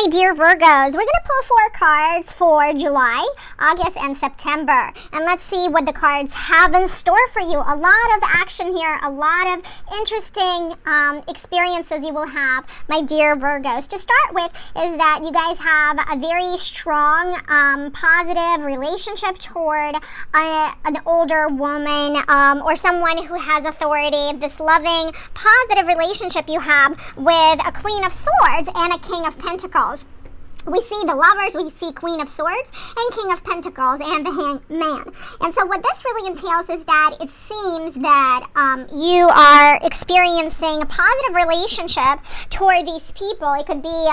my dear Virgos, we're going to pull 4 cards for July, August, and September. And let's see what the cards have in store for you. A lot of action here, a lot of interesting experiences you will have, my dear Virgos. To start with is that you guys have a very strong, positive relationship toward an older woman or someone who has authority. This loving, positive relationship you have with a Queen of Swords and a King of Pentacles. We see the Lovers, we see Queen of Swords, and King of Pentacles, and the Hangman. And so what this really entails is that it seems that you are experiencing a positive relationship toward these people. It could be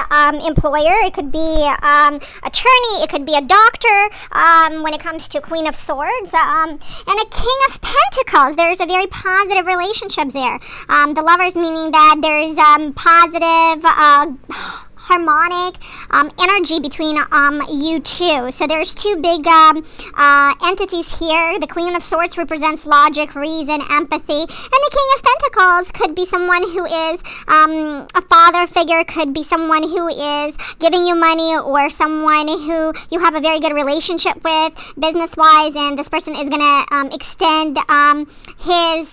employer, it could be attorney, it could be a doctor when it comes to Queen of Swords, and a King of Pentacles. There's a very positive relationship there. The Lovers meaning that there's positive, harmonic energy between you two. So there's 2 big entities here. The Queen of Swords represents logic, reason, empathy, and the King of Pentacles could be someone who is a father figure, could be someone who is giving you money, or someone who you have a very good relationship with business-wise, and this person is going to extend his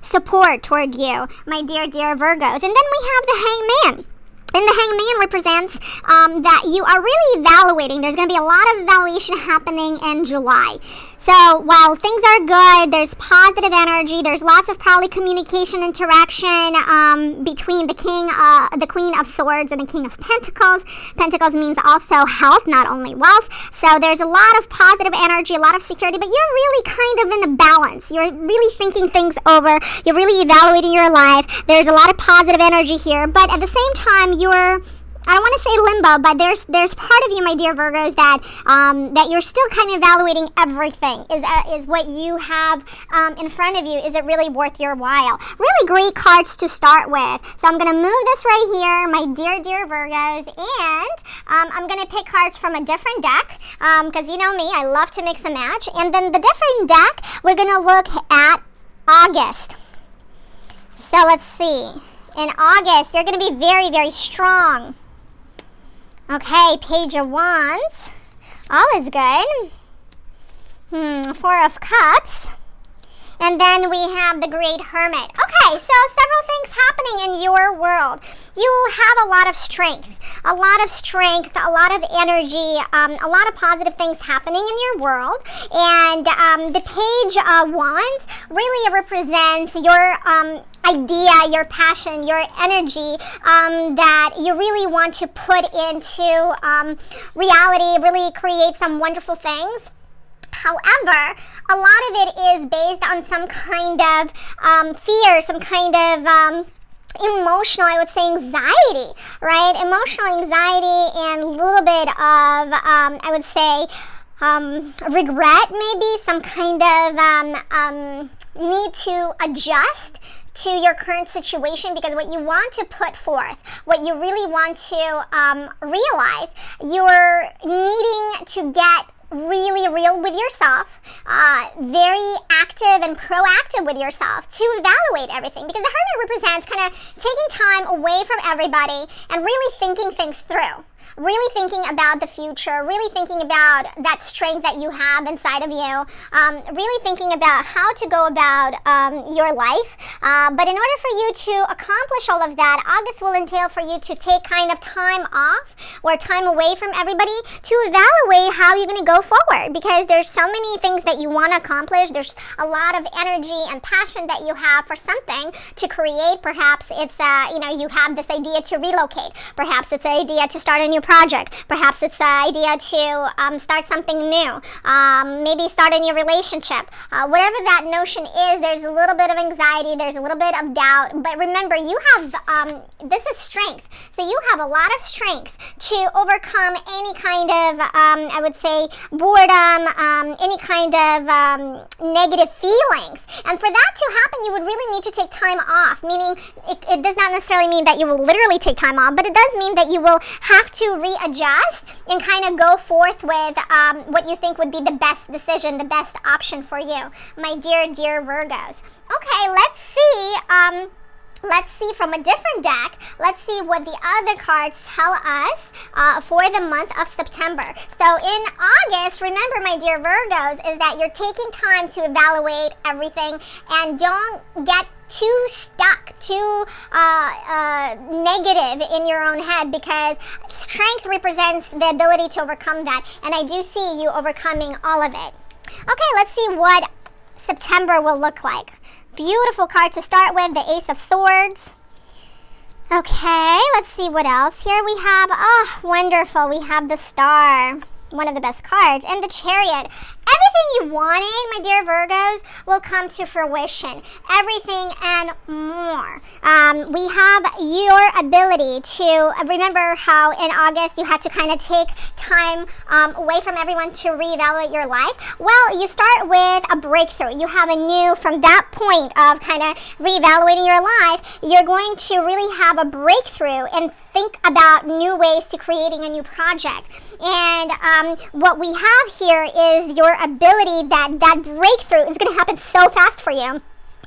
support toward you, my dear Virgos. And then we have the Hangman. And the Hangman represents that you are really evaluating. There's going to be a lot of evaluation happening in July. So while things are good, there's positive energy. There's lots of probably communication, interaction between the Queen of Swords and the King of Pentacles. Pentacles means also health, not only wealth. So there's a lot of positive energy, a lot of security, but you're really kind of in the balance. You're really thinking things over. You're really evaluating your life. There's a lot of positive energy here, but at the same time, I don't want to say limbo, but there's part of you, my dear Virgos, that you're still kind of evaluating everything. Is what you have in front of you, is it really worth your while? Really great cards to start with. So I'm going to move this right here, my dear Virgos, and I'm going to pick cards from a different deck, because you know me, I love to mix and match. And then the different deck, we're going to look at August. So let's see. In August, you're going to be very, very strong. Okay, Page of Wands. All is good. 4 of Cups. And then we have the Great Hermit. Okay, so several things happening in your world. You have a lot of strength, a lot of energy, a lot of positive things happening in your world. And the Page of Wands really represents your idea, your passion, your energy that you really want to put into reality, really create some wonderful things. However, a lot of it is based on some kind of fear, some kind of emotional, I would say, anxiety, right? Emotional anxiety and a little bit of, I would say, regret, maybe some kind of need to adjust to your current situation, because what you want to put forth, what you really want to realize, you're needing to get really real with yourself, very active and proactive with yourself to evaluate everything, because the Hermit represents kind of taking time away from everybody and really thinking things through. Really thinking about the future, really thinking about that strength that you have inside of you, really thinking about how to go about your life. But in order for you to accomplish all of that, August will entail for you to take kind of time off or time away from everybody to evaluate how you're going to go forward, because there's so many things that you want to accomplish. There's a lot of energy and passion that you have for something to create. Perhaps it's, you have this idea to relocate. Perhaps it's an idea to start a new project. Perhaps it's an idea to start something new. Maybe start a new relationship. Whatever that notion is, there's a little bit of anxiety, there's a little bit of doubt. But remember, you have, this is strength. So you have a lot of strength to overcome any kind of, I would say, boredom, any kind of negative feelings. And for that to happen, you would really need to take time off, meaning it does not necessarily mean that you will literally take time off, but it does mean that you will have to readjust and kind of go forth with what you think would be the best decision, the best option for you, my dear Virgos. Okay, let's see let's see from a different deck, let's see what the other cards tell us for the month of September. So in August, remember, my dear Virgos, is that you're taking time to evaluate everything and don't get too stuck, too negative in your own head, because strength represents the ability to overcome that, and I do see you overcoming all of it. Okay, let's see what September will look like. Beautiful card to start with, the Ace of Swords. Okay, let's see what else. Here we have, oh, wonderful, we have the Star, one of the best cards, and the Chariot. Everything you wanted, my dear Virgos, will come to fruition. Everything and more. We have your ability to, remember how in August you had to kind of take time away from everyone to reevaluate your life? Well, you start with a breakthrough. You have a new, from that point of kind of reevaluating your life, you're going to really have a breakthrough and think about new ways to creating a new project. And what we have here is your ability that breakthrough is going to happen so fast for you,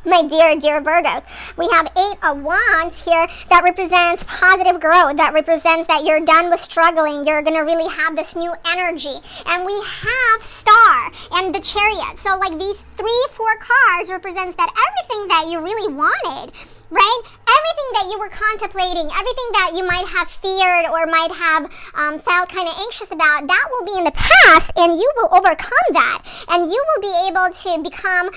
my dear Virgos. We have 8 of Wands here that represents positive growth, that represents that you're done with struggling, you're going to really have this new energy. And we have Star and the Chariot. So like these 3-4 cards represents that everything that you really wanted, right? Everything that you were contemplating, everything that you might have feared or might have felt kind of anxious about, that will be in the past, and you will overcome that. And you will be able to become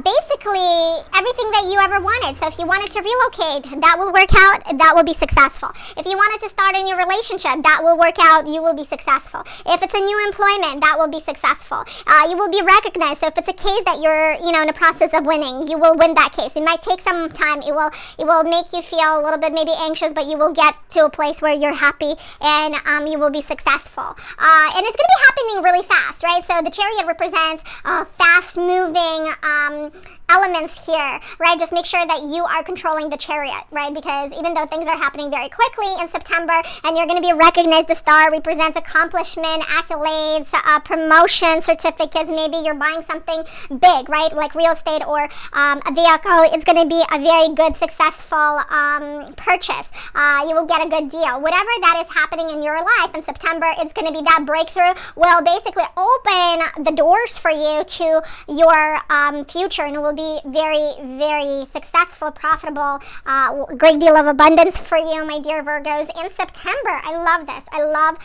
basically everything that you ever wanted. So if you wanted to relocate, that will work out, that will be successful. If you wanted to start a new relationship, that will work out, you will be successful. If it's a new employment, that will be successful. You will be recognized. So if it's a case that you're, in the process of winning, you will win that case. It might take some time. It will make you feel a little bit maybe anxious, but you will get to a place where you're happy and you will be successful. And it's going to be happening really fast, right? So the Chariot represents fast moving elements here, right? Just make sure that you are controlling the Chariot, right? Because even though things are happening very quickly in September and you're going to be recognized, the Star represents accomplishment, accolades, promotion, certificates. Maybe you're buying something big, right? Like real estate or a vehicle. It's going to be a very good, successful purchase. You will get a good deal. Whatever that is happening in your life in September, it's going to be that breakthrough will basically open the doors for you to your future, and it will be very, very successful, profitable, great deal of abundance for you, my dear Virgos, in September. I love this. I love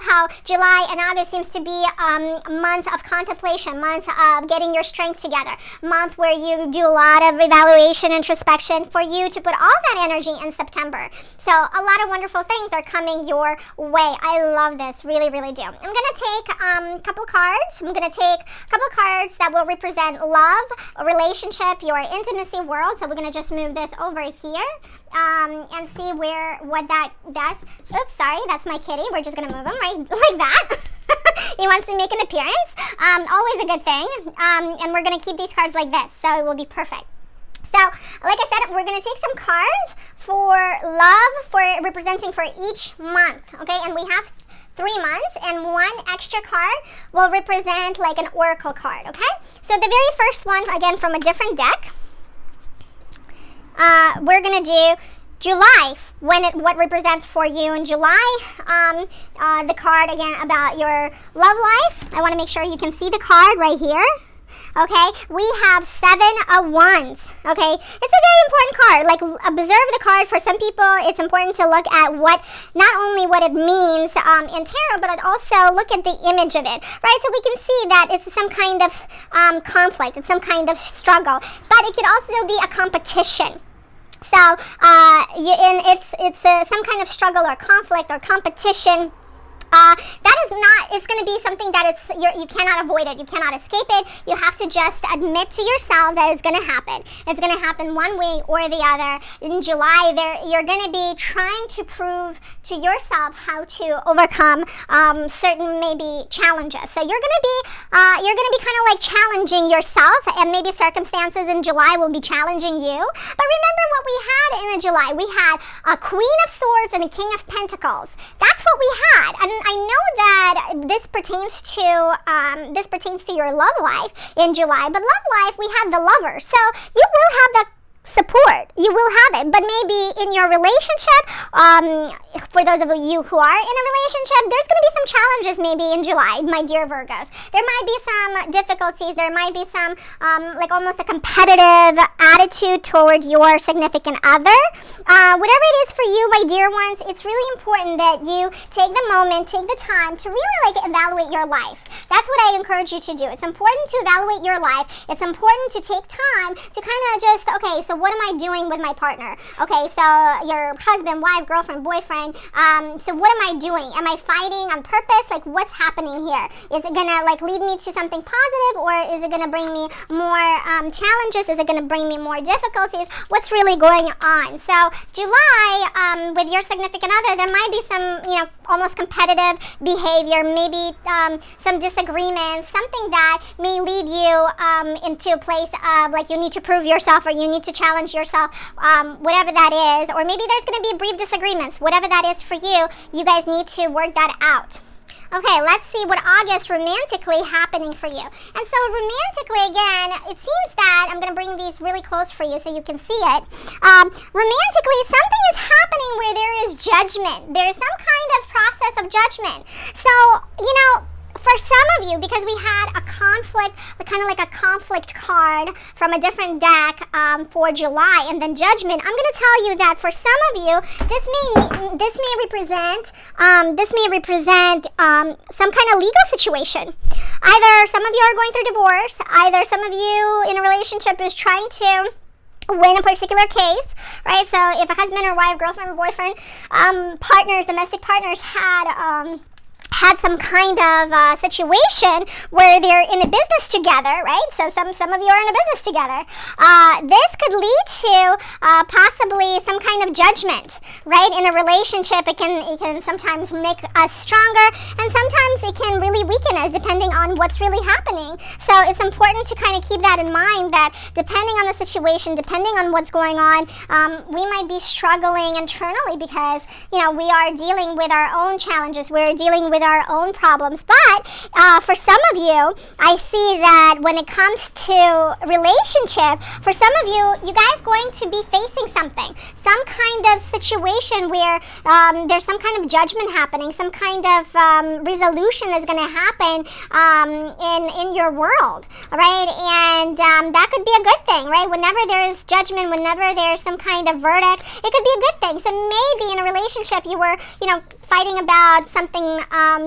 how July and August seems to be months of contemplation, months of getting your strength together, month where you do a lot of evaluation, introspection, for you to put all that energy in September. So a lot of wonderful things are coming your way. I love this, really, really do. I'm going to take a couple cards. I'm going to take a couple cards that will represent love, a relationship, your intimacy world. So we're going to just move this over here and see what that does. Oops, sorry, that's my kitty. We're just going to move him right like that. He wants to make an appearance. Always a good thing. And we're going to keep these cards like this, so it will be perfect. So, like I said, we're going to take some cards for love, for representing for each month, okay? And we have 3 months, and one extra card will represent like an oracle card, okay? So the very first one, again, from a different deck, we're going to do July, what represents for you in July. The card, again, about your love life. I want to make sure you can see the card right here. Okay, we have 7 of Wands. Okay, it's a very important card. Like, observe the card. For some people, it's important to look at not only what it means in tarot, but also look at the image of it, right? So we can see that it's some kind of conflict, it's some kind of struggle, but it could also be a competition. So it's some kind of struggle or conflict or competition. That is not, it's going to be something that you cannot avoid it. You cannot escape it. You have to just admit to yourself that it's going to happen. It's going to happen one way or the other. In July, you're going to be trying to prove to yourself how to overcome certain maybe challenges. So you're going to be kind of like challenging yourself, and maybe circumstances in July will be challenging you. But remember what we had in July. We had a Queen of Swords and a King of Pentacles. That's what we had. And I know that this pertains to your love life in July, but love life, we have the Lover. So you will have the support. You will have it. But maybe in your relationship, for those of you who are in a relationship, there's going to be some challenges maybe in July, my dear Virgos. There might be some difficulties. There might be some like almost a competitive attitude toward your significant other. Whatever it is for you, my dear ones, it's really important that you take the moment, take the time to really like evaluate your life. That's what I encourage you to do. It's important to evaluate your life. It's important to take time to kind of just, okay, so what am I doing with my partner? Okay, so your husband, wife, girlfriend, boyfriend, so what am I doing? Am I fighting on purpose? Like, what's happening here? Is it gonna like lead me to something positive, or is it gonna bring me more challenges? Is it gonna bring me more difficulties? What's really going on? So July, with your significant other, there might be some, almost competitive behavior, maybe some disagreements, something that may lead you into a place of like you need to prove yourself, or you need to challenge yourself, whatever that is, or maybe there's going to be brief disagreements. Whatever that is for you, you guys need to work that out. Okay, let's see what August romantically happening for you. And so romantically, again, it seems that, I'm going to bring these really close for you so you can see it. Romantically, something is happening where there is judgment. There's some kind of process of judgment. So, for some of you, because we had a conflict, kind of like a conflict card from a different deck for July, and then judgment, I'm going to tell you that for some of you, this may represent some kind of legal situation. Either some of you are going through divorce, either some of you in a relationship is trying to win a particular case, right? So if a husband or wife, girlfriend or boyfriend, domestic partners had some kind of situation where they're in a business together, right? So some of you are in a business together. This could lead to possibly some kind of judgment, right? In a relationship, it can sometimes make us stronger, and sometimes it can really weaken us depending on what's really happening. So it's important to kind of keep that in mind, that depending on the situation, depending on what's going on, we might be struggling internally because, we are dealing with our own challenges. We're dealing with our own problems. But for some of you, I see that when it comes to relationship, for some of you guys going to be facing something, some kind of situation where there's some kind of judgment happening, some kind of resolution is going to happen in your world, right? And that could be a good thing, right? Whenever there is judgment, whenever there's some kind of verdict, it could be a good thing. So maybe in a relationship you were, fighting about something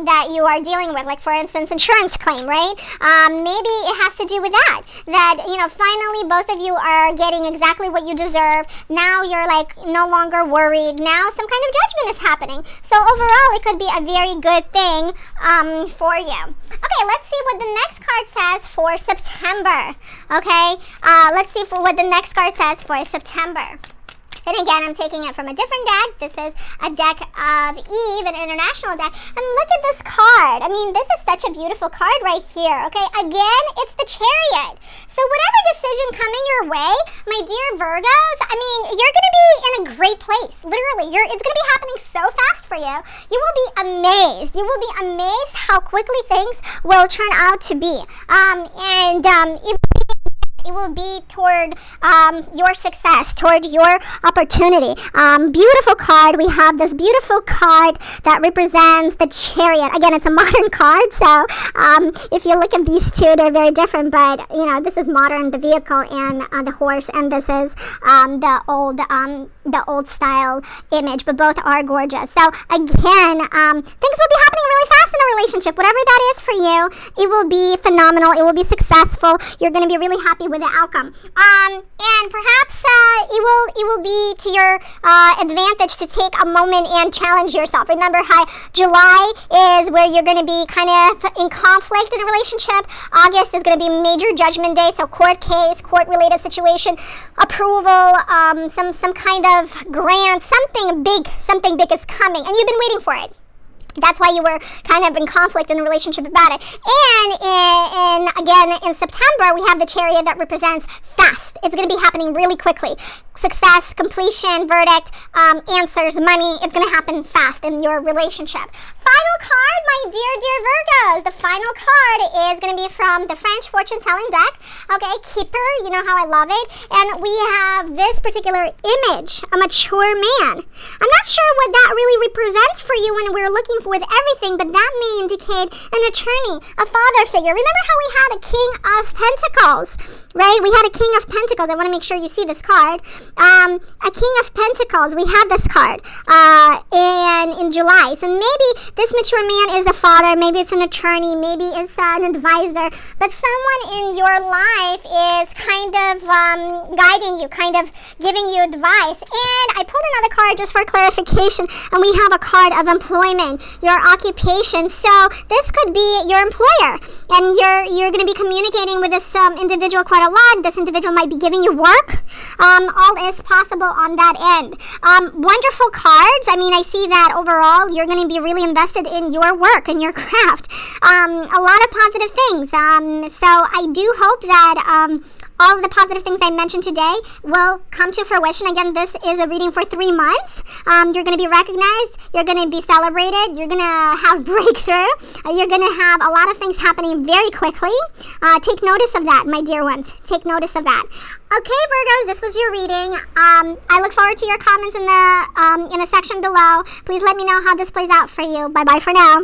that you are dealing with, like for instance, insurance claim, right? Maybe it has to do with that, finally both of you are getting exactly what you deserve. Now you're like no longer worried. Now some kind of judgment is happening. So overall, it could be a very good thing for you. Okay, let's see what the next card says for September. Okay, let's see what the next card says for September. And again, I'm taking it from a different deck. This is a deck of Eve, an international deck. And look at this card. I mean, this is such a beautiful card right here, okay? Again, it's the Chariot. So whatever decision coming your way, my dear Virgos, I mean, you're going to be in a great place. Literally, it's going to be happening so fast for you. You will be amazed. You will be amazed how quickly things will turn out to be. It will be toward your success, toward your opportunity. Beautiful card. We have this beautiful card that represents the Chariot. Again, it's a modern card, so if you look at these two, they're very different. But this is modern, the vehicle and the horse, and this is the old style image. But both are gorgeous. So again, things will be happening really fast in a relationship. Whatever that is for you, it will be phenomenal. It will be successful. You're going to be really happy with the outcome, and perhaps it will be to your advantage to take a moment and challenge yourself. Remember how July is where you're going to be kind of in conflict in a relationship. August is going to be major judgment day, so court case, court related situation, approval, some kind of grant, something big is coming, and you've been waiting for it. That's why you were kind of in conflict in a relationship about it. And again, in September, we have the Chariot that represents fast. It's going to be happening really quickly. Success, completion, verdict, answers, money. It's going to happen fast in your relationship. Final card, my dear Virgos. The final card is going to be from the French fortune telling deck. Okay, Keeper. You know how I love it. And we have this particular image, a mature man. I'm not sure what that really represents for you when we're looking with everything, but that may indicate an attorney, a father figure. Remember how we had a King of Pentacles, right? We had a King of Pentacles. I want to make sure you see this card. A King of Pentacles. We had this card in July. So maybe this mature man is a father. Maybe it's an attorney. Maybe it's an advisor. But someone in your life is kind of guiding you, kind of giving you advice. And I pulled another card just for clarification, and we have a card of employment, your occupation. So this could be your employer, and you're going to be communicating with this individual quite a lot. This individual might be giving you work. All is possible on that end. Wonderful cards. I mean, I see that overall you're going to be really invested in your work and your craft. A lot of positive things. So I do hope that all of the positive things I mentioned today will come to fruition. Again, this is a reading for 3 months. You're going to be recognized. You're going to be celebrated. You're going to have breakthrough. You're going to have a lot of things happening very quickly. Take notice of that, my dear ones. Take notice of that. Okay, Virgos, this was your reading. I look forward to your comments in the section below. Please let me know how this plays out for you. Bye-bye for now.